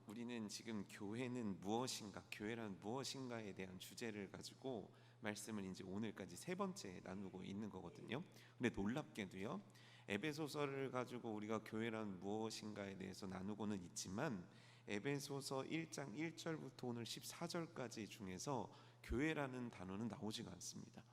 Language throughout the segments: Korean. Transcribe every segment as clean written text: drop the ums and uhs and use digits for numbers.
우리는 지금 교회는 무엇인가, 교회란 무엇인가에 대한 주제를 가지고 말씀을 이제 오늘까지 세 번째 나누고 있는 거거든요. 근데 놀랍게도요, 에베소서를 가지고 우리가 교회란 무엇인가에 대해서 나누고는 있지만 에베소서 1장 1절부터 오늘 14절까지 중에서 교회라는 단어는 나오지가 않습니다.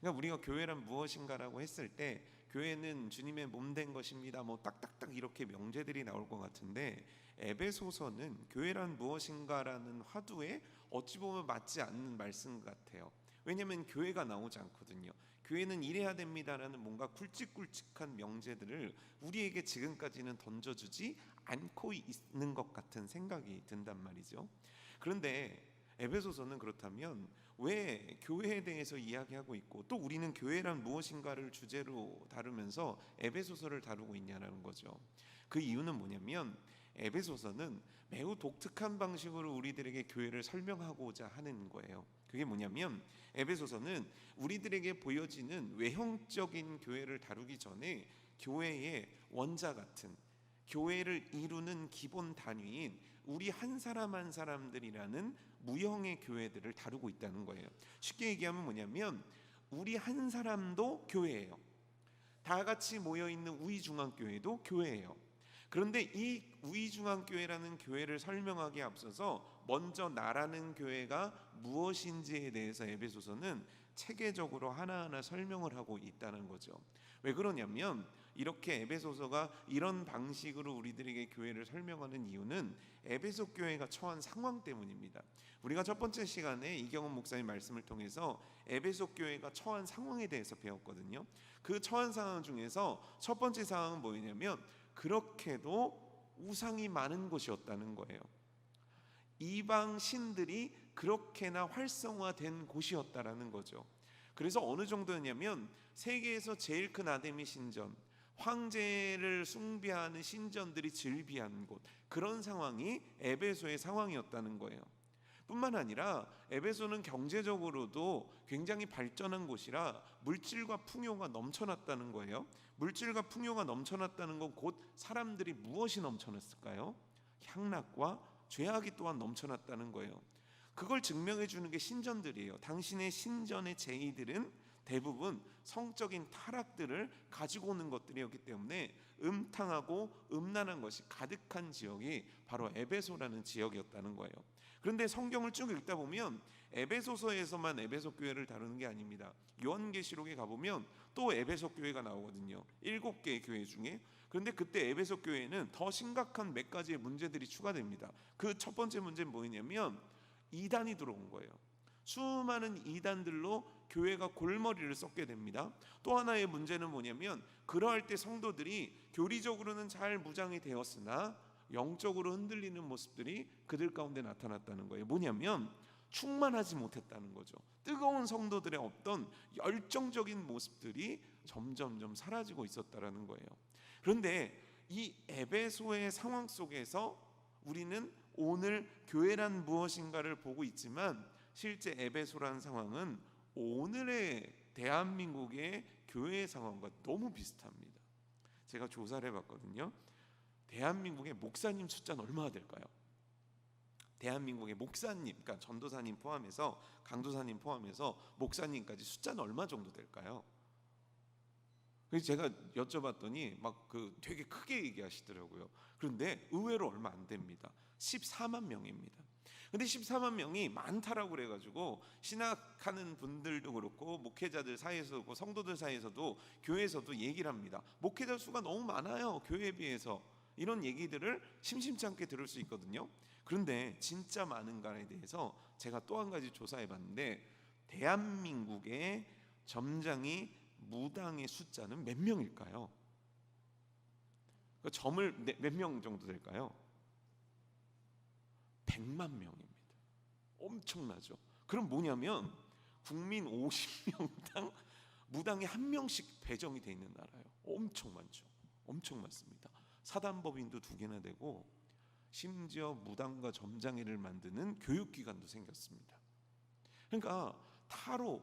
그러니까 우리가 교회란 무엇인가라고 했을 때 교회는 주님의 몸된 것입니다, 뭐 딱딱딱 이렇게 명제들이 나올 것 같은데, 에베소서는 교회란 무엇인가라는 화두에 어찌 보면 맞지 않는 말씀 같아요. 왜냐하면 교회가 나오지 않거든요. 교회는 이래야 됩니다라는 뭔가 굵직굵직한 명제들을 우리에게 지금까지는 던져주지 않고 있는 것 같은 생각이 든단 말이죠. 그런데 에베소서는 그렇다면 왜 교회에 대해서 이야기하고 있고, 또 우리는 교회란 무엇인가를 주제로 다루면서 에베소서를 다루고 있냐는 거죠. 그 이유는 뭐냐면, 에베소서는 매우 독특한 방식으로 우리들에게 교회를 설명하고자 하는 거예요. 그게 뭐냐면, 에베소서는 우리들에게 보여지는 외형적인 교회를 다루기 전에 교회의 원자 같은, 교회를 이루는 기본 단위인 우리 한 사람 한 사람들이라는 무형의 교회들을 다루고 있다는 거예요. 쉽게 얘기하면 뭐냐면, 우리 한 사람도 교회예요. 다 같이 모여있는 우이중앙교회도 교회예요. 그런데 이 우이중앙교회라는 교회를 설명하기에 앞서서 먼저 나라는 교회가 무엇인지에 대해서 에베소서는 체계적으로 하나하나 설명을 하고 있다는 거죠. 왜 그러냐면, 이렇게 에베소서가 이런 방식으로 우리들에게 교회를 설명하는 이유는 에베소 교회가 처한 상황 때문입니다. 우리가 첫 번째 시간에 이경원 목사님 말씀을 통해서 에베소 교회가 처한 상황에 대해서 배웠거든요. 그 처한 상황 중에서 첫 번째 상황은 뭐냐면, 그렇게도 우상이 많은 곳이었다는 거예요. 이방 신들이 그렇게나 활성화된 곳이었다라는 거죠. 그래서 어느 정도였냐면, 세계에서 제일 큰 아데미 신전, 황제를 숭배하는 신전들이 즐비한 곳, 그런 상황이 에베소의 상황이었다는 거예요. 뿐만 아니라 에베소는 경제적으로도 굉장히 발전한 곳이라 물질과 풍요가 넘쳐났다는 거예요. 물질과 풍요가 넘쳐났다는 건 곧 사람들이 무엇이 넘쳐났을까요? 향락과 죄악이 또한 넘쳐났다는 거예요. 그걸 증명해 주는 게 신전들이에요. 당신의 신전의 제의들은 대부분 성적인 타락들을 가지고 오는 것들이었기 때문에 음탕하고 음란한 것이 가득한 지역이 바로 에베소라는 지역이었다는 거예요. 그런데 성경을 쭉 읽다 보면 에베소서에서만 에베소 교회를 다루는 게 아닙니다. 요한계시록에 가보면 또 에베소 교회가 나오거든요. 7개의 교회 중에. 그런데 그때 에베소 교회는 더 심각한 몇 가지의 문제들이 추가됩니다. 그 첫 번째 문제는 뭐냐면, 이단이 들어온 거예요. 수많은 이단들로 교회가 골머리를 썩게 됩니다. 또 하나의 문제는 뭐냐면, 그러할 때 성도들이 교리적으로는 잘 무장이 되었으나 영적으로 흔들리는 모습들이 그들 가운데 나타났다는 거예요. 뭐냐면, 충만하지 못했다는 거죠. 뜨거운 성도들의 어떤 열정적인 모습들이 점점점 사라지고 있었다라는 거예요. 그런데 이 에베소의 상황 속에서 우리는 오늘 교회란 무엇인가를 보고 있지만, 실제 에베소라는 상황은 오늘의 대한민국의 교회의 상황과 너무 비슷합니다. 제가 조사를 해봤거든요. 대한민국의 목사님 숫자는 얼마나 될까요? 대한민국의 목사님, 그러니까 전도사님 포함해서, 강도사님 포함해서 목사님까지 숫자는 얼마 정도 될까요? 그래서 제가 여쭤봤더니 막 되게 크게 얘기하시더라고요. 그런데 의외로 얼마 안 됩니다. 14만 명입니다. 근데 14만 명이 많다라고 그래가지고 신학하는 분들도 그렇고 목회자들 사이에서도 그렇고 성도들 사이에서도 교회에서도 얘기를 합니다. 목회자 수가 너무 많아요, 교회에 비해서. 이런 얘기들을 심심치 않게 들을 수 있거든요. 그런데 진짜 많은가에 대해서 제가 또 한 가지 조사해 봤는데, 대한민국의 점장이 무당의 숫자는 몇 명일까요? 점을 몇 명 정도 될까요? 100만 명입니다. 엄청나죠. 그럼 뭐냐면, 국민 50명당 무당이 한 명씩 배정이 돼 있는 나라예요. 엄청 많죠. 엄청 많습니다. 사단법인도 2개나 되고, 심지어 무당과 점장회를 만드는 교육기관도 생겼습니다. 그러니까 타로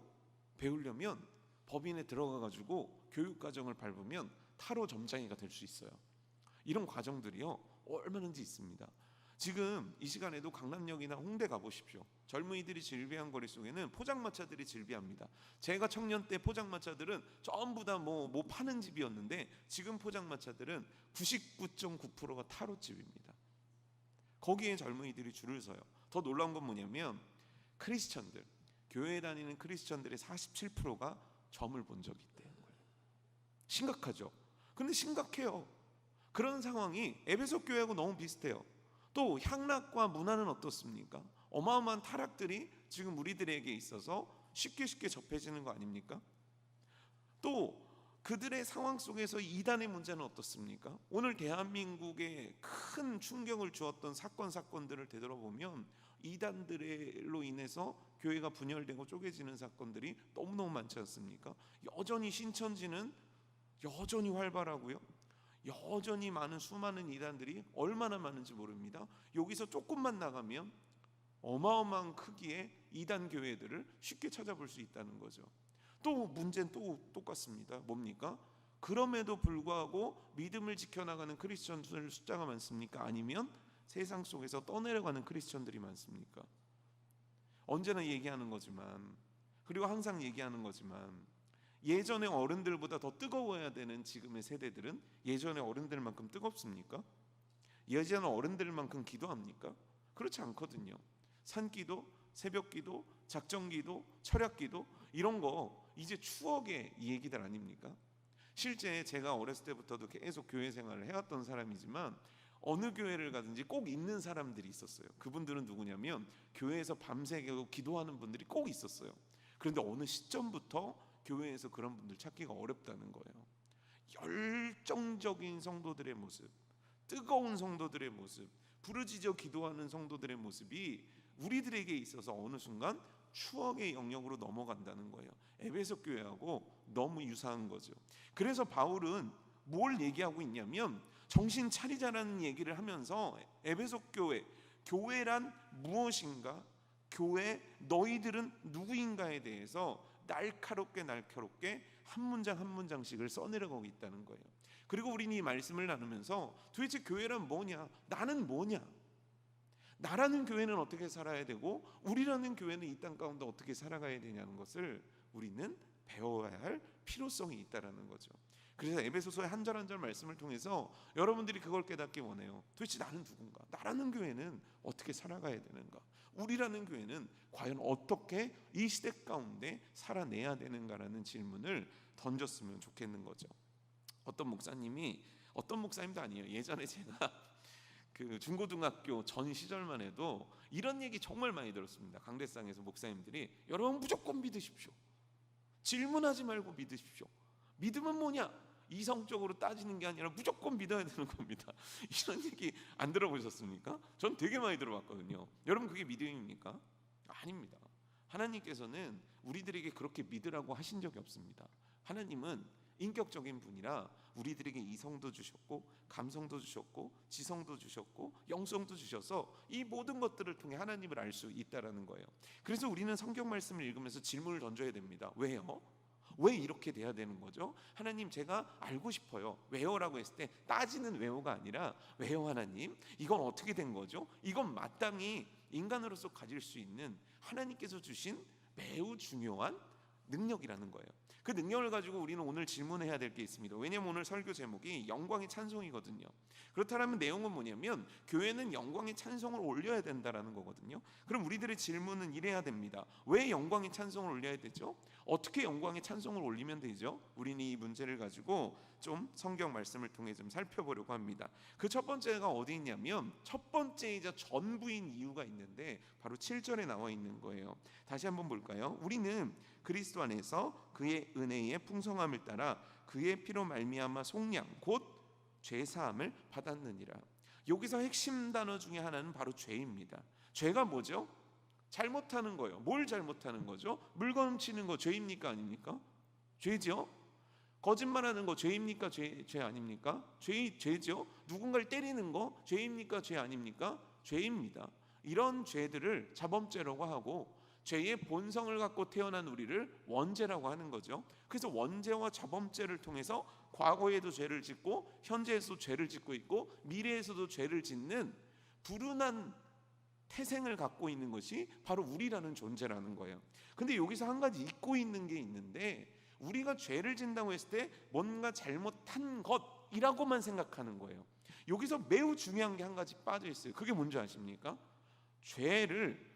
배우려면 법인에 들어가가지고 교육과정을 밟으면 타로 점장이가 될 수 있어요. 이런 과정들이요 얼마든지 있습니다. 지금 이 시간에도 강남역이나 홍대 가보십시오. 젊은이들이 즐비한 거리 속에는 포장마차들이 즐비합니다. 제가 청년 때 포장마차들은 전부 다 뭐 파는 집이었는데 지금 포장마차들은 99.9%가 타로집입니다. 거기에 젊은이들이 줄을 서요. 더 놀라운 건 뭐냐면 크리스천들, 교회에 다니는 크리스천들의 47%가 점을 본 적이 있다는 거예요. 심각하죠? 근데 심각해요. 그런 상황이 에베소 교회하고 너무 비슷해요. 또 향락과 문화는 어떻습니까? 어마어마한 타락들이 지금 우리들에게 있어서 쉽게 접해지는 거 아닙니까? 또 그들의 상황 속에서 이단의 문제는 어떻습니까? 오늘 대한민국에 큰 충격을 주었던 사건들을 되돌아보면 이단들로 인해서 교회가 분열되고 쪼개지는 사건들이 너무너무 많지 않습니까? 여전히 신천지는 여전히 활발하고요. 여전히 수많은 이단들이 얼마나 많은지 모릅니다. 여기서 조금만 나가면 어마어마한 크기의 이단 교회들을 쉽게 찾아볼 수 있다는 거죠. 또 문제는 또 똑같습니다. 뭡니까? 그럼에도 불구하고 믿음을 지켜나가는 크리스천들 숫자가 많습니까? 아니면 세상 속에서 떠내려가는 크리스천들이 많습니까? 언제나 얘기하는 거지만, 그리고 항상 얘기하는 거지만, 예전의 어른들보다 더 뜨거워야 되는 지금의 세대들은 예전의 어른들만큼 뜨겁습니까? 예전의 어른들만큼 기도합니까? 그렇지 않거든요. 산기도, 새벽기도, 작정기도, 철야기도 이런 거 이제 추억의 얘기들 아닙니까? 실제 제가 어렸을 때부터도 계속 교회 생활을 해왔던 사람이지만 어느 교회를 가든지 꼭 있는 사람들이 있었어요. 그분들은 누구냐면 교회에서 밤새 기도하는 분들이 꼭 있었어요. 그런데 어느 시점부터 교회에서 그런 분들 찾기가 어렵다는 거예요. 열정적인 성도들의 모습, 뜨거운 성도들의 모습, 부르짖어 기도하는 성도들의 모습이 우리들에게 있어서 어느 순간 추억의 영역으로 넘어간다는 거예요. 에베소 교회하고 너무 유사한 거죠. 그래서 바울은 뭘 얘기하고 있냐면 정신 차리자라는 얘기를 하면서 에베소 교회란 무엇인가, 교회 너희들은 누구인가에 대해서 날카롭게 한 문장 한 문장씩을 써내려가고 있다는 거예요. 그리고 우리는 이 말씀을 나누면서 도대체 교회란 뭐냐, 나는 뭐냐, 나라는 교회는 어떻게 살아야 되고 우리라는 교회는 이 땅 가운데 어떻게 살아가야 되냐는 것을 우리는 배워야 할 필요성이 있다라는 거죠. 그래서 에베소서의 한 절 한 절 말씀을 통해서 여러분들이 그걸 깨닫기 원해요. 도대체 나는 누군가, 나라는 교회는 어떻게 살아가야 되는가, 우리라는 교회는 과연 어떻게 이 시대 가운데 살아내야 되는가라는 질문을 던졌으면 좋겠는 거죠. 어떤 목사님도 아니에요. 예전에 제가 그 중고등학교 전 시절만 해도 이런 얘기 정말 많이 들었습니다. 강대상에서 목사님들이 여러분 무조건 믿으십시오. 질문하지 말고 믿으십시오. 믿음은 뭐냐? 이성적으로 따지는 게 아니라 무조건 믿어야 되는 겁니다. 이런 얘기 안 들어보셨습니까? 전 되게 많이 들어봤거든요. 여러분 그게 믿음입니까? 아닙니다. 하나님께서는 우리들에게 그렇게 믿으라고 하신 적이 없습니다. 하나님은 인격적인 분이라 우리들에게 이성도 주셨고 감성도 주셨고 지성도 주셨고 영성도 주셔서 이 모든 것들을 통해 하나님을 알 수 있다라는 거예요. 그래서 우리는 성경 말씀을 읽으면서 질문을 던져야 됩니다. 왜요? 왜 이렇게 돼야 되는 거죠? 하나님 제가 알고 싶어요. 왜요라고 했을 때 따지는 왜요가 아니라 왜요 하나님? 이건 어떻게 된 거죠? 이건 마땅히 인간으로서 가질 수 있는 하나님께서 주신 매우 중요한 능력이라는 거예요. 그 능력을 가지고 우리는 오늘 질문해야 될 게 있습니다. 왜냐하면 오늘 설교 제목이 영광의 찬송이거든요. 그렇다면 내용은 뭐냐면 교회는 영광의 찬송을 올려야 된다라는 거거든요. 그럼 우리들의 질문은 이래야 됩니다. 왜 영광의 찬송을 올려야 되죠? 어떻게 영광의 찬송을 올리면 되죠? 우리는 이 문제를 가지고 좀 성경 말씀을 통해 좀 살펴보려고 합니다. 그 첫 번째가 어디 있냐면 첫 번째이자 전부인 이유가 있는데 바로 7절에 나와 있는 거예요. 다시 한번 볼까요? 우리는 그리스도 안에서 그의 은혜의 풍성함을 따라 그의 피로 말미암아 속량 곧 죄사함을 받았느니라. 여기서 핵심 단어 중에 하나는 바로 죄입니다. 죄가 뭐죠? 잘못하는 거예요. 뭘 잘못하는 거죠? 물건 훔치는 거 죄입니까 아닙니까? 죄죠. 거짓말하는 거 죄입니까? 죄 아닙니까? 죄죠. 누군가를 때리는 거 죄입니까? 죄 아닙니까? 죄입니다. 이런 죄들을 자범죄라고 하고 죄의 본성을 갖고 태어난 우리를 원죄라고 하는 거죠. 그래서 원죄와 자범죄를 통해서 과거에도 죄를 짓고 현재에서도 죄를 짓고 있고 미래에서도 죄를 짓는 불운한 태생을 갖고 있는 것이 바로 우리라는 존재라는 거예요. 근데 여기서 한 가지 잊고 있는 게 있는데, 우리가 죄를 진다고 했을 때 뭔가 잘못한 것이라고만 생각하는 거예요. 여기서 매우 중요한 게 한 가지 빠져 있어요. 그게 뭔지 아십니까? 죄를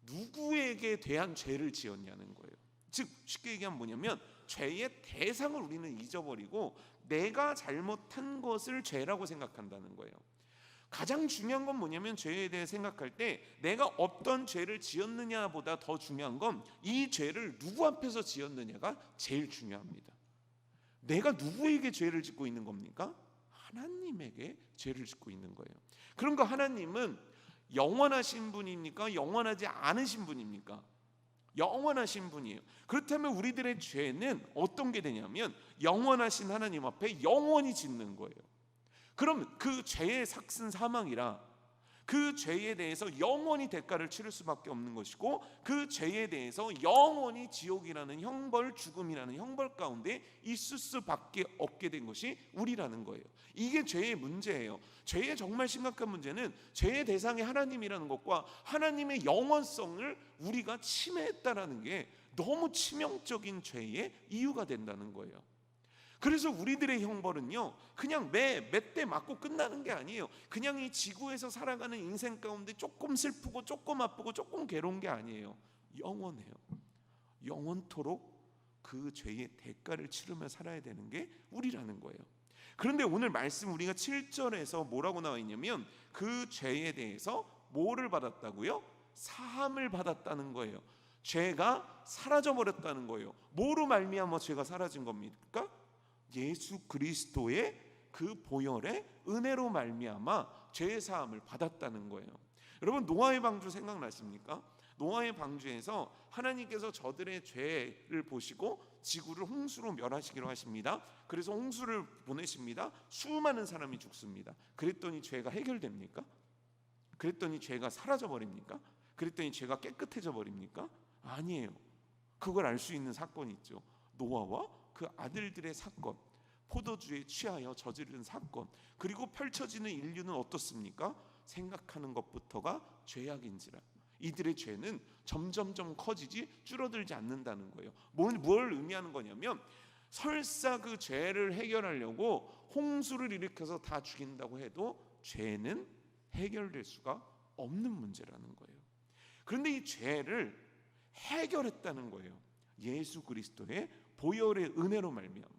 누구에게 대한 죄를 지었냐는 거예요. 즉 쉽게 얘기하면 뭐냐면, 죄의 대상을 우리는 잊어버리고 내가 잘못한 것을 죄라고 생각한다는 거예요. 가장 중요한 건 뭐냐면, 죄에 대해 생각할 때 내가 어떤 죄를 지었느냐보다 더 중요한 건 이 죄를 누구 앞에서 지었느냐가 제일 중요합니다. 내가 누구에게 죄를 짓고 있는 겁니까? 하나님에게 죄를 짓고 있는 거예요. 그런 거, 하나님은 영원하신 분입니까? 영원하지 않으신 분입니까? 영원하신 분이에요. 그렇다면 우리들의 죄는 어떤 게 되냐면, 영원하신 하나님 앞에 영원히 짓는 거예요. 그럼 그 죄의 삭슨 사망이라 그 죄에 대해서 영원히 대가를 치를 수밖에 없는 것이고, 그 죄에 대해서 영원히 지옥이라는 형벌, 죽음이라는 형벌 가운데 있을 수밖에 없게 된 것이 우리라는 거예요. 이게 죄의 문제예요. 죄의 정말 심각한 문제는 죄의 대상이 하나님이라는 것과 하나님의 영원성을 우리가 침해했다라는 게 너무 치명적인 죄의 이유가 된다는 거예요. 그래서 우리들의 형벌은요, 그냥 몇 대 맞고 끝나는 게 아니에요. 그냥 이 지구에서 살아가는 인생 가운데 조금 슬프고 조금 아프고 조금 괴로운 게 아니에요. 영원해요. 영원토록 그 죄의 대가를 치르며 살아야 되는 게 우리라는 거예요. 그런데 오늘 말씀 우리가 7절에서 뭐라고 나와 있냐면, 그 죄에 대해서 뭐를 받았다고요? 사함을 받았다는 거예요. 죄가 사라져 버렸다는 거예요. 뭐로 말미암아 죄가 사라진 겁니까? 예수 그리스도의 그 보혈의 은혜로 말미암아 죄의 사함을 받았다는 거예요. 여러분, 노아의 방주 생각나십니까? 노아의 방주에서 하나님께서 저들의 죄를 보시고 지구를 홍수로 멸하시기로 하십니다. 그래서 홍수를 보내십니다. 수많은 사람이 죽습니다. 그랬더니 죄가 해결됩니까? 그랬더니 죄가 사라져 버립니까? 그랬더니 죄가 깨끗해져 버립니까? 아니에요. 그걸 알 수 있는 사건이 있죠. 노아와 그 아들들의 사건, 포도주에 취하여 저지른 사건, 그리고 펼쳐지는 인류는 어떻습니까? 생각하는 것부터가 죄악인지라. 이들의 죄는 점점점 커지지 줄어들지 않는다는 거예요. 뭘 의미하는 거냐면, 설사 그 죄를 해결하려고 홍수를 일으켜서 다 죽인다고 해도 죄는 해결될 수가 없는 문제라는 거예요. 그런데 이 죄를 해결했다는 거예요. 예수 그리스도의 보혈의 은혜로 말미암아.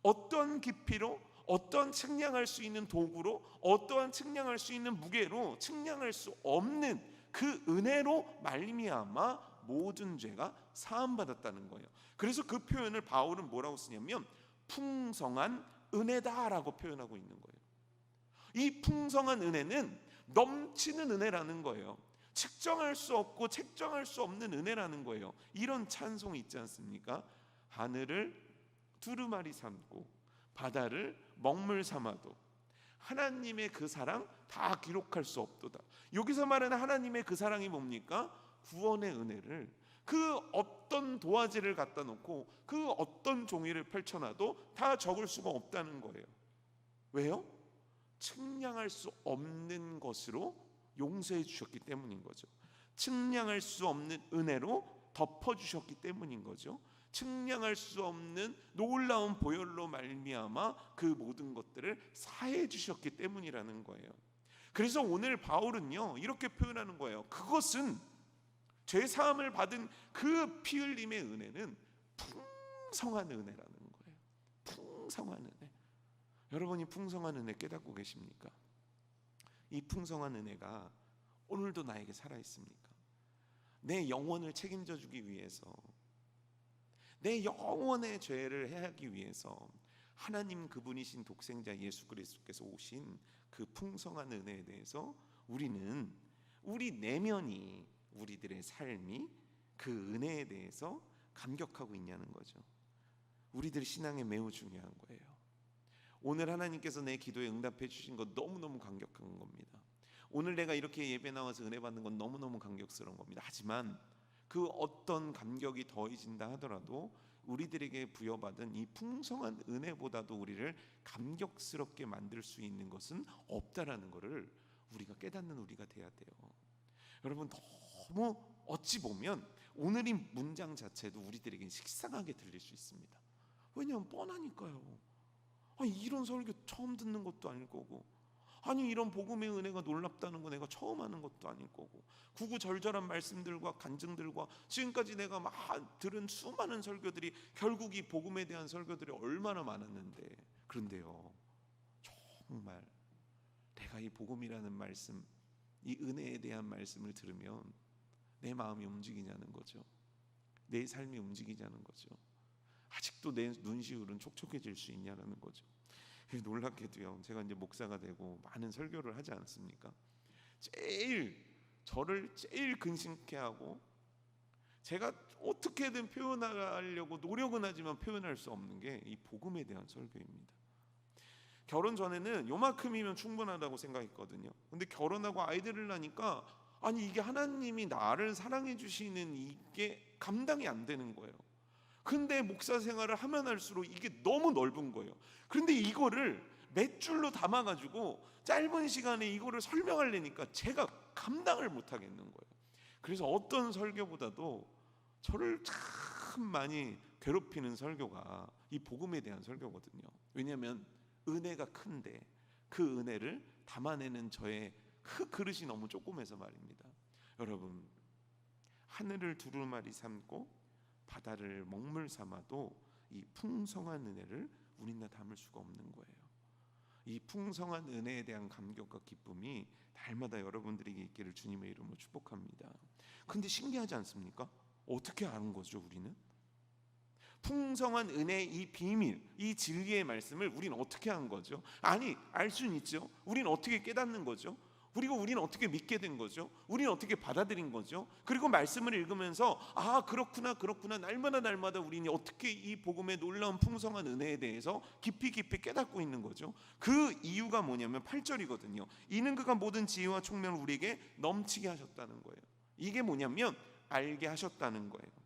어떠한 깊이로, 어떠한 측량할 수 있는 도구로, 어떠한 측량할 수 있는 무게로 측량할 수 없는 그 은혜로 말미암아 모든 죄가 사함받았다는 거예요. 그래서 그 표현을 바울은 뭐라고 쓰냐면, 풍성한 은혜다라고 표현하고 있는 거예요. 이 풍성한 은혜는 넘치는 은혜라는 거예요. 측정할 수 없고 책정할 수 없는 은혜라는 거예요. 이런 찬송이 있지 않습니까? 하늘을 두루마리 삼고 바다를 먹물 삼아도 하나님의 그 사랑 다 기록할 수 없도다. 여기서 말하는 하나님의 그 사랑이 뭡니까? 구원의 은혜를 그 어떤 도화지를 갖다 놓고 그 어떤 종이를 펼쳐놔도 다 적을 수가 없다는 거예요. 왜요? 측량할 수 없는 것으로 용서해 주셨기 때문인 거죠. 측량할 수 없는 은혜로 덮어주셨기 때문인 거죠. 측량할 수 없는 놀라운 보혈로 말미암아 그 모든 것들을 사해 주셨기 때문이라는 거예요. 그래서 오늘 바울은요 이렇게 표현하는 거예요. 그것은 죄 사함을 받은 그 피 흘림의 은혜는 풍성한 은혜라는 거예요. 풍성한 은혜. 여러분이 풍성한 은혜 깨닫고 계십니까? 이 풍성한 은혜가 오늘도 나에게 살아 있습니까? 내 영혼을 책임져 주기 위해서, 내 영혼의 죄를 해하기 위해서 하나님 그분이신 독생자 예수 그리스도께서 오신 그 풍성한 은혜에 대해서 우리는 우리 내면이, 우리들의 삶이 그 은혜에 대해서 감격하고 있냐는 거죠. 우리들 신앙에 매우 중요한 거예요. 오늘 하나님께서 내 기도에 응답해 주신 것 너무너무 감격한 겁니다. 오늘 내가 이렇게 예배 나와서 은혜 받는 건 너무너무 감격스러운 겁니다. 하지만 그 어떤 감격이 더해진다 하더라도 우리들에게 부여받은 이 풍성한 은혜보다도 우리를 감격스럽게 만들 수 있는 것은 없다라는 것을 우리가 깨닫는 우리가 돼야 돼요. 여러분, 너무 어찌 보면 오늘 이 문장 자체도 우리들에게 식상하게 들릴 수 있습니다. 왜냐하면 뻔하니까요. 아니, 이런 설교 처음 듣는 것도 아닐 거고, 아니, 이런 복음의 은혜가 놀랍다는 거 내가 처음 하는 것도 아닐 거고, 구구절절한 말씀들과 간증들과 지금까지 내가 막 들은 수많은 설교들이 결국 이 복음에 대한 설교들이 얼마나 많았는데, 그런데요, 정말 내가 이 복음이라는 말씀, 이 은혜에 대한 말씀을 들으면 내 마음이 움직이냐는 거죠. 내 삶이 움직이냐는 거죠. 아직도 내 눈시울은 촉촉해질 수 있냐는 거죠. 놀랍게도요, 제가 이제 목사가 되고 많은 설교를 하지 않습니까? 저를 제일 근심케 하고, 제가 어떻게든 표현하려고 노력은 하지만 표현할 수 없는 게 이 복음에 대한 설교입니다. 결혼 전에는 요만큼이면 충분하다고 생각했거든요. 근데 결혼하고 아이들을 낳으니까, 아니, 이게 하나님이 나를 사랑해 주시는 이게 감당이 안 되는 거예요. 근데 목사 생활을 하면 할수록 이게 너무 넓은 거예요. 그런데 이거를 몇 줄로 담아가지고 짧은 시간에 이거를 설명하려니까 제가 감당을 못 하겠는 거예요. 그래서 어떤 설교보다도 저를 참 많이 괴롭히는 설교가 이 복음에 대한 설교거든요. 왜냐하면 은혜가 큰데 그 은혜를 담아내는 저의 그 그릇이 너무 조그매서 말입니다. 여러분, 하늘을 두루마리 삼고 바다를 먹물 삼아도 이 풍성한 은혜를 우리는 담을 수가 없는 거예요. 이 풍성한 은혜에 대한 감격과 기쁨이 날마다 여러분들에게 있기를 주님의 이름으로 축복합니다. 근데 신기하지 않습니까? 어떻게 아는 거죠, 우리는? 풍성한 은혜의 이 비밀, 이 진리의 말씀을 우리는 어떻게 한 거죠? 아니, 알 수는 있죠. 우리는 어떻게 깨닫는 거죠? 그리고 우리는 어떻게 믿게 된 거죠? 우리는 어떻게 받아들인 거죠? 그리고 말씀을 읽으면서 아, 그렇구나 날마다 우리는 어떻게 이 복음의 놀라운 풍성한 은혜에 대해서 깊이 깨닫고 있는 거죠? 그 이유가 뭐냐면 8절이거든요. 이는 그가 모든 지혜와 총명을 우리에게 넘치게 하셨다는 거예요. 이게 뭐냐면 알게 하셨다는 거예요.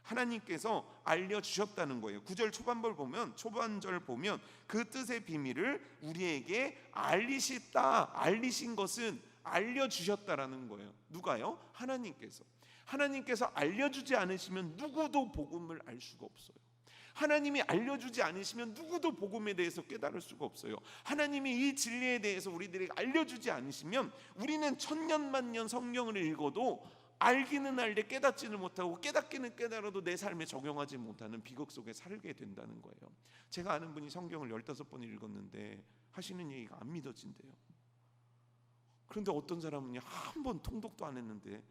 하나님께서 알려주셨다는 거예요. 9절 초반절 보면 그 뜻의 비밀을 우리에게 알리신 것은 알려주셨다라는 거예요. 누가요? 하나님께서 알려주지 않으시면 누구도 복음을 알 수가 없어요. 하나님이 알려주지 않으시면 누구도 복음에 대해서 깨달을 수가 없어요. 하나님이 이 진리에 대해서 우리들에게 알려주지 않으시면 우리는 천년만년 성경을 읽어도 알기는 알되 깨닫지는 못하고 깨닫기는 깨달아도 내 삶에 적용하지 못하는 비극 속에 살게 된다는 거예요. 제가 아는 분이 성경을 15번 읽었는데 하시는 얘기가 안 믿어진대요. 그런데 어떤 사람은 한 번 통독도 안 했는데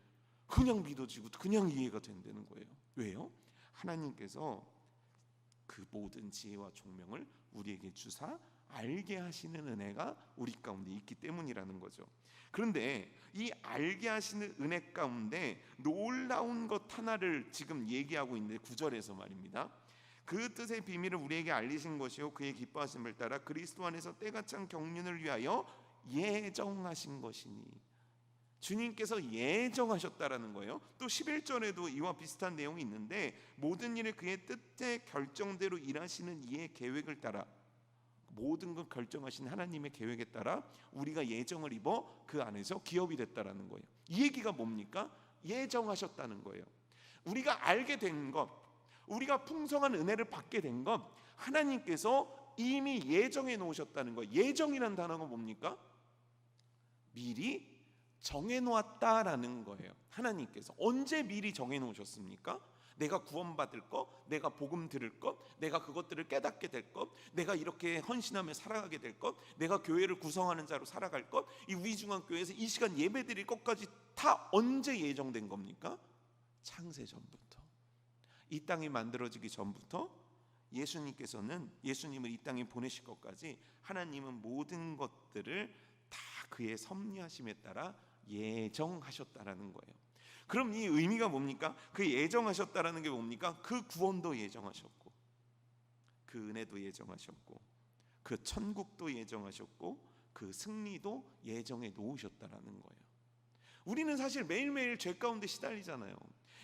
그냥 믿어지고 그냥 이해가 된다는 거예요. 왜요? 하나님께서 그 모든 지혜와 총명을 우리에게 주사 알게 하시는 은혜가 우리 가운데 있기 때문이라는 거죠. 그런데 이 알게 하시는 은혜 가운데 놀라운 것 하나를 지금 얘기하고 있는데 9절에서 말입니다. 그 뜻의 비밀을 우리에게 알리신 것이요 그의 기뻐하심을 따라 그리스도 안에서 때가 찬 경륜을 위하여 예정하신 것이니, 주님께서 예정하셨다라는 거예요. 또 11절에도 이와 비슷한 내용이 있는데 모든 일을 그의 뜻의 결정대로 일하시는 이의 계획을 따라, 모든 것 결정하신 하나님의 계획에 따라 우리가 예정을 입어 그 안에서 기업이 됐다라는 거예요. 이 얘기가 뭡니까? 예정하셨다는 거예요. 우리가 알게 된 것, 우리가 풍성한 은혜를 받게 된 것, 하나님께서 이미 예정해 놓으셨다는 거예요. 예정이라는 단어가 뭡니까? 미리 정해 놓았다라는 거예요. 하나님께서 언제 미리 정해 놓으셨습니까? 내가 구원받을 것, 내가 복음 들을 것, 내가 그것들을 깨닫게 될 것, 내가 이렇게 헌신하며 살아가게 될 것, 내가 교회를 구성하는 자로 살아갈 것, 이 위중한 교회에서 이 시간 예배드릴 것까지 다 언제 예정된 겁니까? 창세 전부터, 이 땅이 만들어지기 전부터 예수님을 이 땅에 보내실 것까지 하나님은 모든 것들을 다 그의 섭리하심에 따라 예정하셨다라는 거예요. 그럼 이 의미가 뭡니까? 그 예정하셨다라는 게 뭡니까? 그 구원도 예정하셨고, 그 은혜도 예정하셨고, 그 천국도 예정하셨고, 그 승리도 예정해 놓으셨다라는 거예요. 우리는 사실 매일매일 죄 가운데 시달리잖아요.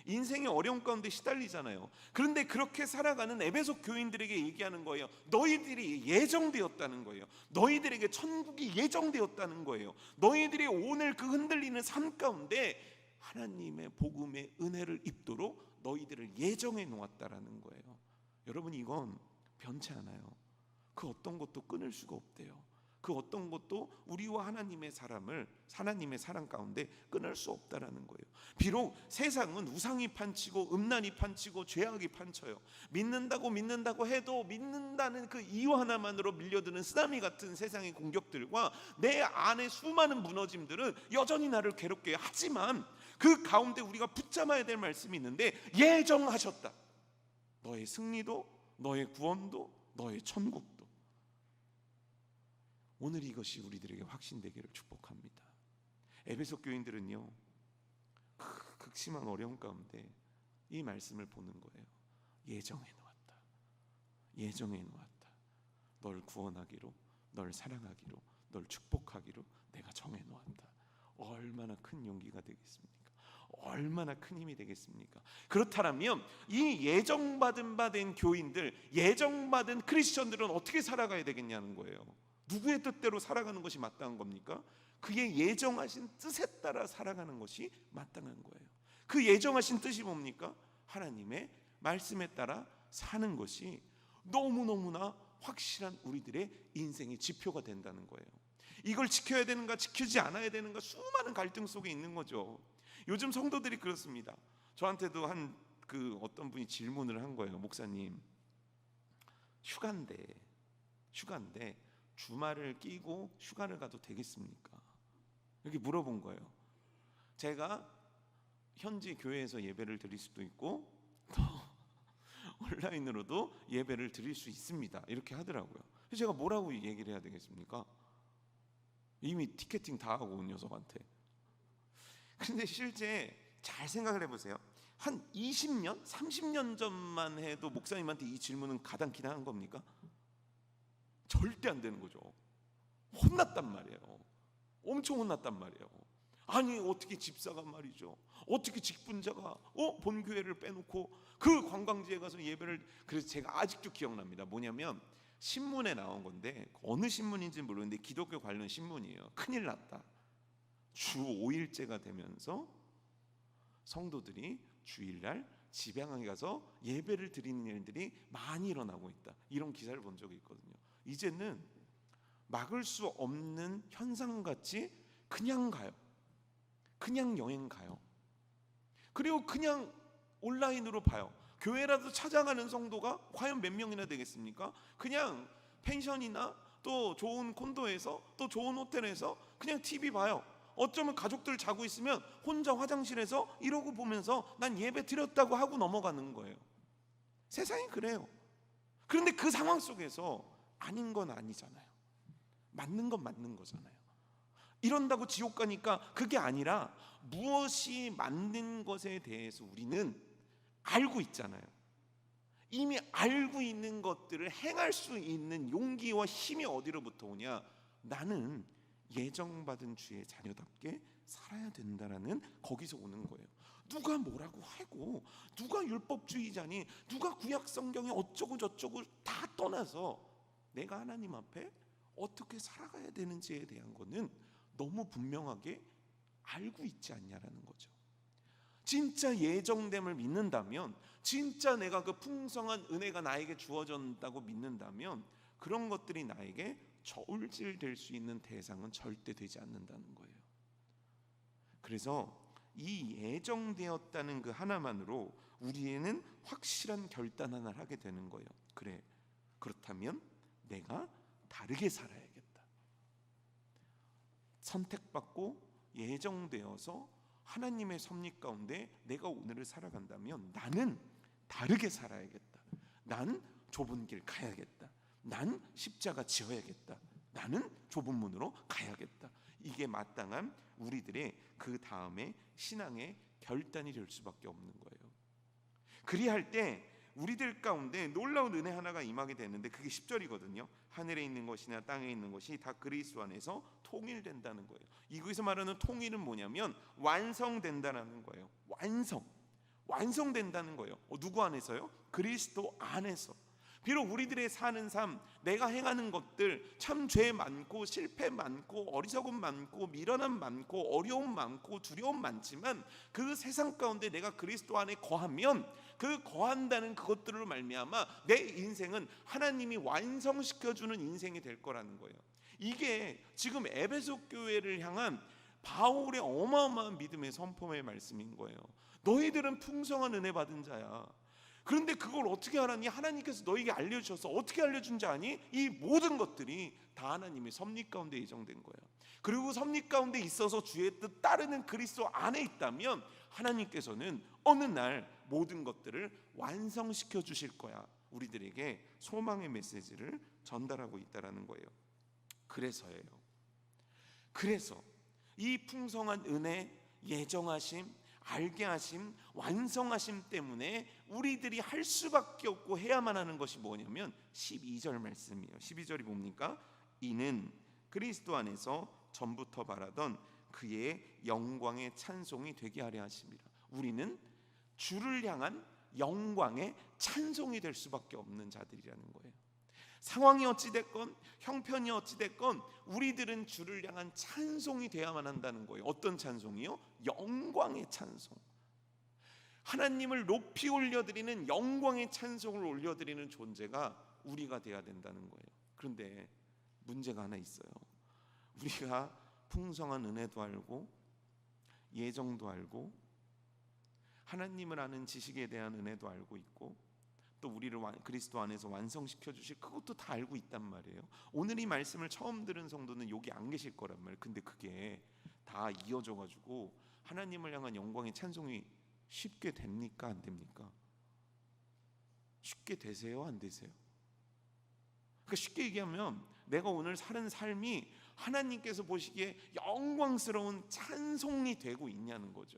인생의 어려움 가운데 시달리잖아요. 그런데 그렇게 살아가는 에베소 교인들에게 얘기하는 거예요. 너희들이 예정되었다는 거예요. 너희들에게 천국이 예정되었다는 거예요. 너희들이 오늘 그 흔들리는 삶 가운데 하나님의 복음의 은혜를 입도록 너희들을 예정해 놓았다라는 거예요. 여러분, 이건 변치 않아요. 그 어떤 것도 끊을 수가 없대요. 그 어떤 것도 우리와 하나님의 사랑 가운데 끊을 수 없다라는 거예요. 비록 세상은 우상이 판치고 음란이 판치고 죄악이 판쳐요. 믿는다고 해도 믿는다는 그 이유 하나만으로 밀려드는 쓰나미 같은 세상의 공격들과 내 안의 수많은 무너짐들은 여전히 나를 괴롭게 해요. 하지만 그 가운데 우리가 붙잡아야 될 말씀이 있는데, 예정하셨다. 너의 승리도, 너의 구원도, 너의 천국도. 오늘 이것이 우리들에게 확신되기를 축복합니다. 에베소 교인들은요, 극심한 어려움 가운데 이 말씀을 보는 거예요. 예정해 놓았다. 예정해 놓았다. 널 구원하기로, 널 사랑하기로, 널 축복하기로 내가 정해 놓았다. 얼마나 큰 용기가 되겠습니까? 얼마나 큰 힘이 되겠습니까? 그렇다면 이 예정받은 바 된 교인들, 예정받은 크리스천들은 어떻게 살아가야 되겠냐는 거예요. 누구의 뜻대로 살아가는 것이 마땅한 겁니까? 그의 예정하신 뜻에 따라 살아가는 것이 마땅한 거예요. 그 예정하신 뜻이 뭡니까? 하나님의 말씀에 따라 사는 것이 너무너무나 확실한 우리들의 인생의 지표가 된다는 거예요. 이걸 지켜야 되는가 지키지 않아야 되는가 수많은 갈등 속에 있는 거죠. 요즘 성도들이 그렇습니다. 저한테도 어떤 분이 질문을 한 거예요. 목사님, 휴가인데 주말을 끼고 휴가를 가도 되겠습니까? 이렇게 물어본 거예요. 제가 현지 교회에서 예배를 드릴 수도 있고 또 온라인으로도 예배를 드릴 수 있습니다. 이렇게 하더라고요. 그래서 제가 뭐라고 얘기를 해야 되겠습니까? 이미 티켓팅 다 하고 온 녀석한테. 근데 실제 잘 생각을 해보세요. 한 20년, 30년 전만 해도 목사님한테 이 질문은 가당키나 한 겁니까? 절대 안 되는 거죠. 혼났단 말이에요. 엄청 혼났단 말이에요. 아니 어떻게 집사가 말이죠, 어떻게 직분자가 본교회를 빼놓고 그 관광지에 가서 예배를. 그래서 제가 아직도 기억납니다. 뭐냐면 신문에 나온 건데, 어느 신문인지 모르는데 기독교 관련 신문이에요. 큰일 났다. 주 5일째가 되면서 성도들이 주일날 집양항에 가서 예배를 드리는 일들이 많이 일어나고 있다. 이런 기사를 본 적이 있거든요. 이제는 막을 수 없는 현상같이 그냥 가요. 그냥 여행 가요. 그리고 그냥 온라인으로 봐요. 교회라도 찾아가는 성도가 과연 몇 명이나 되겠습니까? 그냥 펜션이나 또 좋은 콘도에서 또 좋은 호텔에서 그냥 TV 봐요. 어쩌면 가족들 자고 있으면 혼자 화장실에서 이러고 보면서 난 예배 드렸다고 하고 넘어가는 거예요. 세상이 그래요. 그런데 그 상황 속에서 아닌 건 아니잖아요. 맞는 건 맞는 거잖아요. 이런다고 지옥 가니까 그게 아니라 무엇이 맞는 것에 대해서 우리는 알고 있잖아요. 이미 알고 있는 것들을 행할 수 있는 용기와 힘이 어디로부터 오냐? 나는 예정받은 주의 자녀답게 살아야 된다라는 거기서 오는 거예요. 누가 뭐라고 하고, 누가 율법주의자니, 누가 구약 성경에 어쩌고 저쩌고 다 떠나서 내가 하나님 앞에 어떻게 살아가야 되는지에 대한 거는 너무 분명하게 알고 있지 않냐라는 거죠. 진짜 예정됨을 믿는다면, 진짜 내가 그 풍성한 은혜가 나에게 주어졌다고 믿는다면, 그런 것들이 나에게 저울질 될 수 있는 대상은 절대 되지 않는다는 거예요. 그래서 이 예정되었다는 그 하나만으로 우리에는 확실한 결단 하나를 하게 되는 거예요. 그래, 그렇다면 내가 다르게 살아야겠다. 선택받고 예정되어서 하나님의 섭리 가운데 내가 오늘을 살아간다면 나는 다르게 살아야겠다. 난 좁은 길 가야겠다. 난 십자가 지어야겠다. 나는 좁은 문으로 가야겠다. 이게 마땅한 우리들의 그 다음에 신앙의 결단이 될 수밖에 없는 거예요. 그리할 때 우리들 가운데 놀라운 은혜 하나가 임하게 되는데, 그게 10절이거든요. 하늘에 있는 것이나 땅에 있는 것이 다 그리스도 안에서 통일된다는 거예요. 이거에서 말하는 통일은 뭐냐면 완성된다는 거예요. 완성된다는 거예요. 누구 안에서요? 그리스도 안에서. 비록 우리들의 사는 삶, 내가 행하는 것들 참 죄 많고 실패 많고 어리석음 많고 미련함 많고 어려움 많고 두려움 많지만 그 세상 가운데 내가 그리스도 안에 거하면 그 거한다는 그것들로 말미암아 내 인생은 하나님이 완성시켜주는 인생이 될 거라는 거예요. 이게 지금 에베소 교회를 향한 바울의 어마어마한 믿음의 선포의 말씀인 거예요. 너희들은 풍성한 은혜 받은 자야. 그런데 그걸 어떻게 알았니? 하나님께서 너에게 알려주셔서. 어떻게 알려준지 아니? 이 모든 것들이 다 하나님의 섭리 가운데 예정된 거예요. 그리고 섭리 가운데 있어서 주의 뜻 따르는 그리스도 안에 있다면 하나님께서는 어느 날 모든 것들을 완성시켜 주실 거야. 우리들에게 소망의 메시지를 전달하고 있다라는 거예요. 그래서예요. 그래서 이 풍성한 은혜, 예정하심, 알게 하심, 완성하심 때문에 우리들이 할 수밖에 없고 해야만 하는 것이 뭐냐면 12절 말씀이에요. 12절이 뭡니까? 이는 그리스도 안에서 전부터 바라던 그의 영광의 찬송이 되게 하려 하심이라. 우리는 주를 향한 영광의 찬송이 될 수밖에 없는 자들이라는 거예요. 상황이 어찌됐건 형편이 어찌됐건 우리들은 주를 향한 찬송이 되어야만 한다는 거예요. 어떤 찬송이요? 영광의 찬송. 하나님을 높이 올려드리는 영광의 찬송을 올려드리는 존재가 우리가 되어야 된다는 거예요. 그런데 문제가 하나 있어요. 우리가 풍성한 은혜도 알고 예정도 알고 하나님을 아는 지식에 대한 은혜도 알고 있고 또 우리를 그리스도 안에서 완성시켜 주실 그것도 다 알고 있단 말이에요. 오늘 이 말씀을 처음 들은 성도는 여기 안 계실 거란 말이에요. 근데 그게 다 이어져 가지고 하나님을 향한 영광의 찬송이 쉽게 됩니까? 안 됩니까? 쉽게 되세요? 안 되세요? 그러니까 쉽게 얘기하면 내가 오늘 사는 삶이 하나님께서 보시기에 영광스러운 찬송이 되고 있냐는 거죠.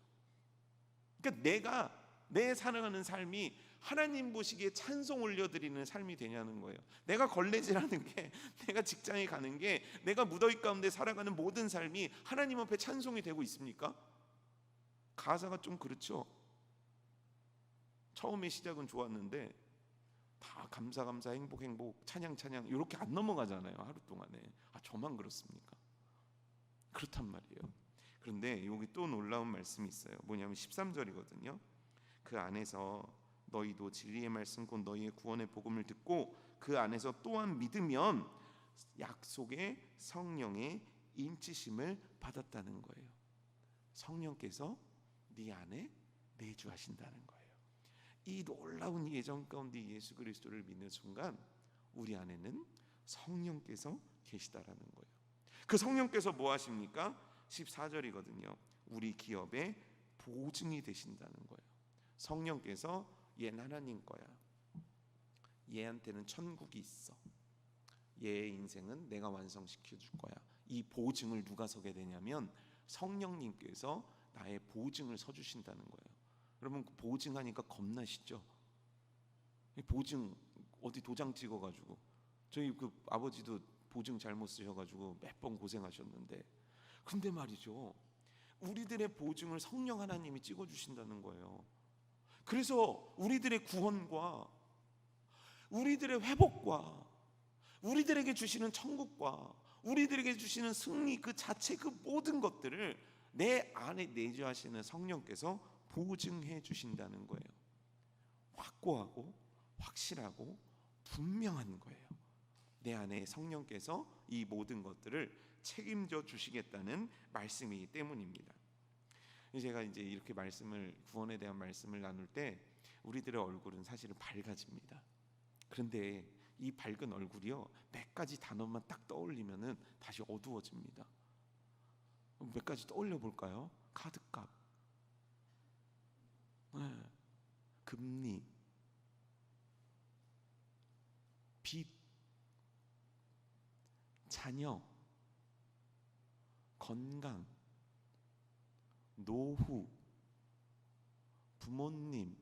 그러니까 내 살아가는 삶이 하나님 보시기에 찬송 올려드리는 삶이 되냐는 거예요. 내가 걸레질하는 게, 내가 직장에 가는 게, 내가 무더위 가운데 살아가는 모든 삶이 하나님 앞에 찬송이 되고 있습니까? 가사가 좀 그렇죠. 처음에 시작은 좋았는데 다 감사 행복 찬양 이렇게 안 넘어가잖아요. 하루 동안에. 저만 그렇습니까? 그렇단 말이에요. 그런데 여기 또 놀라운 말씀이 있어요. 뭐냐면 13절이거든요. 그 안에서 너희도 진리의 말씀 곧 너희의 구원의 복음을 듣고 그 안에서 또한 믿으면 약속의 성령의 인치심을 받았다는 거예요. 성령께서 네 안에 내주하신다는 거예요. 이 놀라운 예정 가운데 예수 그리스도를 믿는 순간 우리 안에는 성령께서 계시다라는 거예요. 그 성령께서 뭐 하십니까? 14절이거든요. 우리 기업의 보증이 되신다는 거예요. 성령께서 얘 하나님 거야. 얘한테는 천국이 있어. 얘의 인생은 내가 완성시켜 줄 거야. 이 보증을 누가 서게 되냐면 성령님께서 나의 보증을 서주신다는 거예요. 여러분 보증하니까 겁나시죠? 보증 어디 도장 찍어가지고 저희 그 아버지도 보증 잘못 쓰셔가지고 몇 번 고생하셨는데 근데 말이죠. 우리들의 보증을 성령 하나님이 찍어주신다는 거예요. 그래서 우리들의 구원과 우리들의 회복과 우리들에게 주시는 천국과 우리들에게 주시는 승리 그 자체 그 모든 것들을 내 안에 내주하시는 성령께서 보증해 주신다는 거예요. 확고하고 확실하고 분명한 거예요. 내 안에 성령께서 이 모든 것들을 책임져 주시겠다는 말씀이기 때문입니다. 제가 이제 이렇게 구원에 대한 말씀을 나눌 때 우리들의 얼굴은 사실은 밝아집니다. 그런데 이 밝은 얼굴이요 몇 가지 단어만 딱 떠올리면은 다시 어두워집니다. 몇 가지 떠올려 볼까요? 카드값, 금리, 빚, 자녀, 건강, 노후, 부모님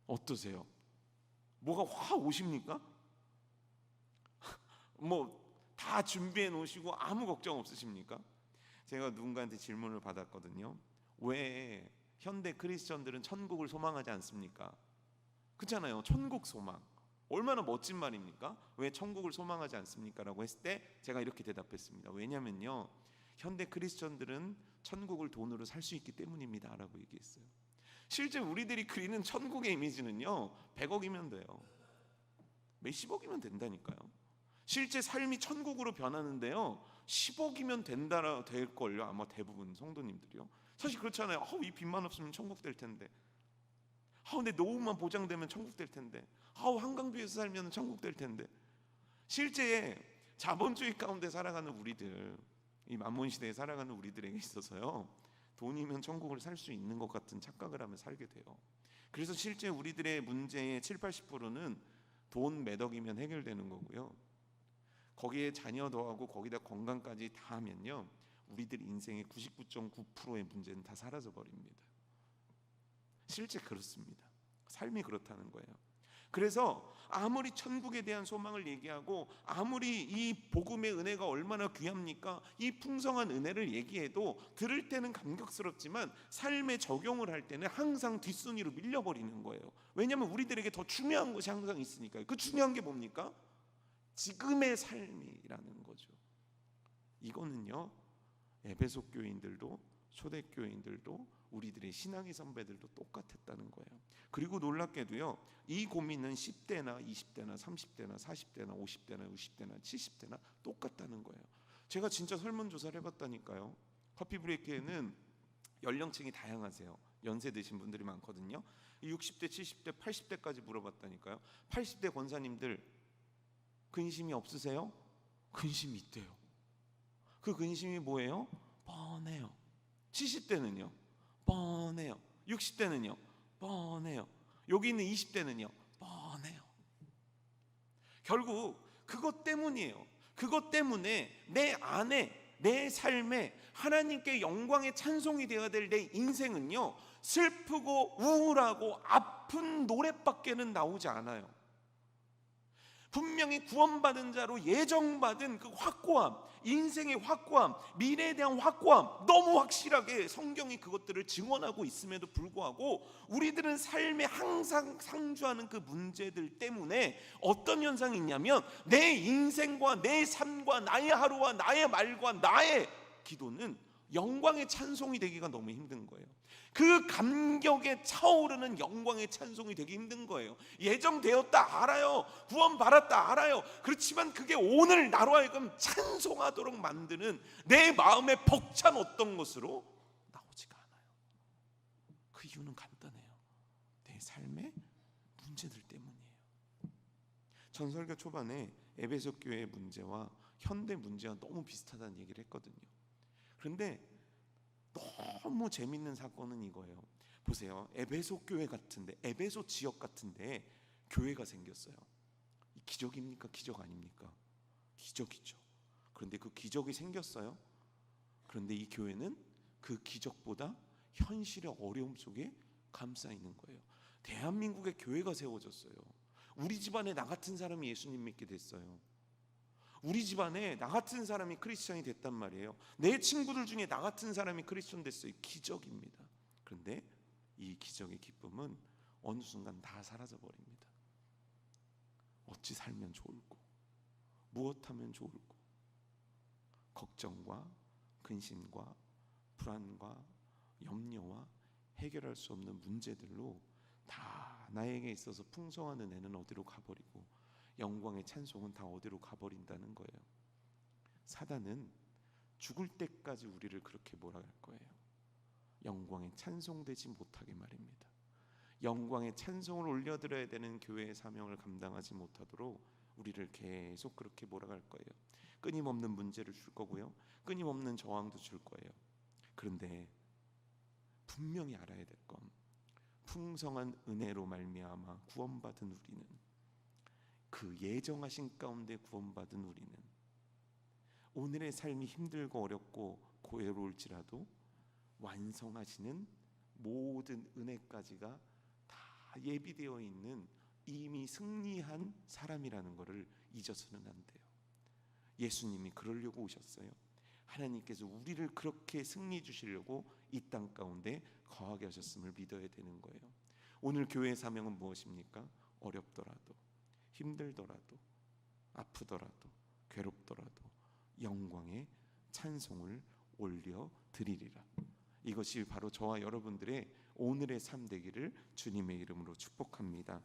어떠세요? 뭐가 확 오십니까? 뭐 다 준비해 놓으시고 아무 걱정 없으십니까? 제가 누군가한테 질문을 받았거든요. 왜 현대 크리스천들은 천국을 소망하지 않습니까? 그렇잖아요. 천국 소망. 얼마나 멋진 말입니까? 왜 천국을 소망하지 않습니까? 라고 했을 때 제가 이렇게 대답했습니다. 왜냐면요, 현대 크리스천들은 천국을 돈으로 살 수 있기 때문입니다 라고 얘기했어요. 실제 우리들이 그리는 천국의 이미지는요 100억이면 돼요. 몇십억이면 된다니까요. 실제 삶이 천국으로 변하는데요 10억이면 된다 될걸요. 아마 대부분 성도님들이요. 사실 그렇잖아요. 이 빚만 없으면 천국 될 텐데, 내 노후만 보장되면 천국 될 텐데, 한강뷰에서 살면 천국 될 텐데. 실제 자본주의 가운데 살아가는 우리들, 이 만몬 시대에 살아가는 우리들에게 있어서요 돈이면 천국을 살 수 있는 것 같은 착각을 하며 살게 돼요. 그래서 실제 우리들의 문제의 70-80%는 돈 몇 억이면 해결되는 거고요, 거기에 자녀 더하고 거기다 건강까지 다 하면요 우리들 인생의 99.9%의 문제는 다 사라져 버립니다. 실제 그렇습니다. 삶이 그렇다는 거예요. 그래서 아무리 천국에 대한 소망을 얘기하고 아무리 이 복음의 은혜가 얼마나 귀합니까? 이 풍성한 은혜를 얘기해도 들을 때는 감격스럽지만 삶에 적용을 할 때는 항상 뒷순위로 밀려버리는 거예요. 왜냐하면 우리들에게 더 중요한 것이 항상 있으니까요. 그 중요한 게 뭡니까? 지금의 삶이라는 거죠. 이거는요 에베소 교인들도 초대교인들도 우리들의 신앙의 선배들도 똑같았다는 거예요. 그리고 놀랍게도요 이 고민은 10대나 20대나 30대나 40대나 50대나 60대나 70대나 똑같다는 거예요. 제가 진짜 설문조사를 해봤다니까요. 커피 브레이크에는 연령층이 다양하세요. 연세 드신 분들이 많거든요. 60대, 70대, 80대까지 물어봤다니까요. 80대 권사님들 근심이 없으세요? 근심이 있대요. 그 근심이 뭐예요? 뻔해요. 70대는요 뻔해요. 60대는요 뻔해요. 여기 있는 20대는요 뻔해요. 결국 그것 때문이에요. 그것 때문에 내 안에, 내 삶에 하나님께 영광의 찬송이 되어야 될 내 인생은요 슬프고 우울하고 아픈 노랫밖에는 나오지 않아요. 분명히 구원받은 자로 예정받은 그 확고함, 인생의 확고함, 미래에 대한 확고함, 너무 확실하게 성경이 그것들을 증언하고 있음에도 불구하고 우리들은 삶에 항상 상주하는 그 문제들 때문에 어떤 현상이 있냐면 내 인생과 내 삶과 나의 하루와 나의 말과 나의 기도는 영광의 찬송이 되기가 너무 힘든 거예요. 그 감격에 차오르는 영광의 찬송이 되기 힘든 거예요. 예정되었다 알아요. 구원받았다 알아요. 그렇지만 그게 오늘 나로 하여금 찬송하도록 만드는 내 마음의 벅찬 어떤 것으로 나오지가 않아요. 그 이유는 간단해요. 내 삶의 문제들 때문이에요. 전설교 초반에 에베소 교회의 문제와 현대 문제와 너무 비슷하다는 얘기를 했거든요. 그런데 너무 재밌는 사건은 이거예요. 보세요. 에베소 교회 같은데, 에베소 지역 같은데 교회가 생겼어요. 기적입니까? 기적 아닙니까? 기적이죠. 그런데 그 기적이 생겼어요. 그런데 이 교회는 그 기적보다 현실의 어려움 속에 감싸 있는 거예요. 대한민국에 교회가 세워졌어요. 우리 집안에 나 같은 사람이 예수님 믿게 됐어요. 우리 집안에 나 같은 사람이 크리스천이 됐단 말이에요. 내 친구들 중에 나 같은 사람이 크리스천 됐어요. 기적입니다. 그런데 이 기적의 기쁨은 어느 순간 다 사라져버립니다. 어찌 살면 좋을꼬, 무엇하면 좋을꼬, 걱정과 근심과 불안과 염려와 해결할 수 없는 문제들로 다 나에게 있어서 풍성한 은혜는 어디로 가버리고 영광의 찬송은 다 어디로 가버린다는 거예요. 사단은 죽을 때까지 우리를 그렇게 몰아갈 거예요. 영광의 찬송되지 못하게 말입니다. 영광의 찬송을 올려드려야 되는 교회의 사명을 감당하지 못하도록 우리를 계속 그렇게 몰아갈 거예요. 끊임없는 문제를 줄 거고요, 끊임없는 저항도 줄 거예요. 그런데 분명히 알아야 될 건, 풍성한 은혜로 말미암아 구원받은 우리는, 그 예정하신 가운데 구원받은 우리는 오늘의 삶이 힘들고 어렵고 고외로울지라도 완성하시는 모든 은혜까지가 다 예비되어 있는 이미 승리한 사람이라는 것을 잊어서는 안 돼요. 예수님이 그러려고 오셨어요. 하나님께서 우리를 그렇게 승리 주시려고 이 땅 가운데 거하게 하셨음을 믿어야 되는 거예요. 오늘 교회의 사명은 무엇입니까? 어렵더라도, 힘들더라도, 아프더라도, 괴롭더라도 영광의 찬송을 올려 드리리라. 이것이 바로 저와 여러분들의 오늘의 삶 되기를 주님의 이름으로 축복합니다.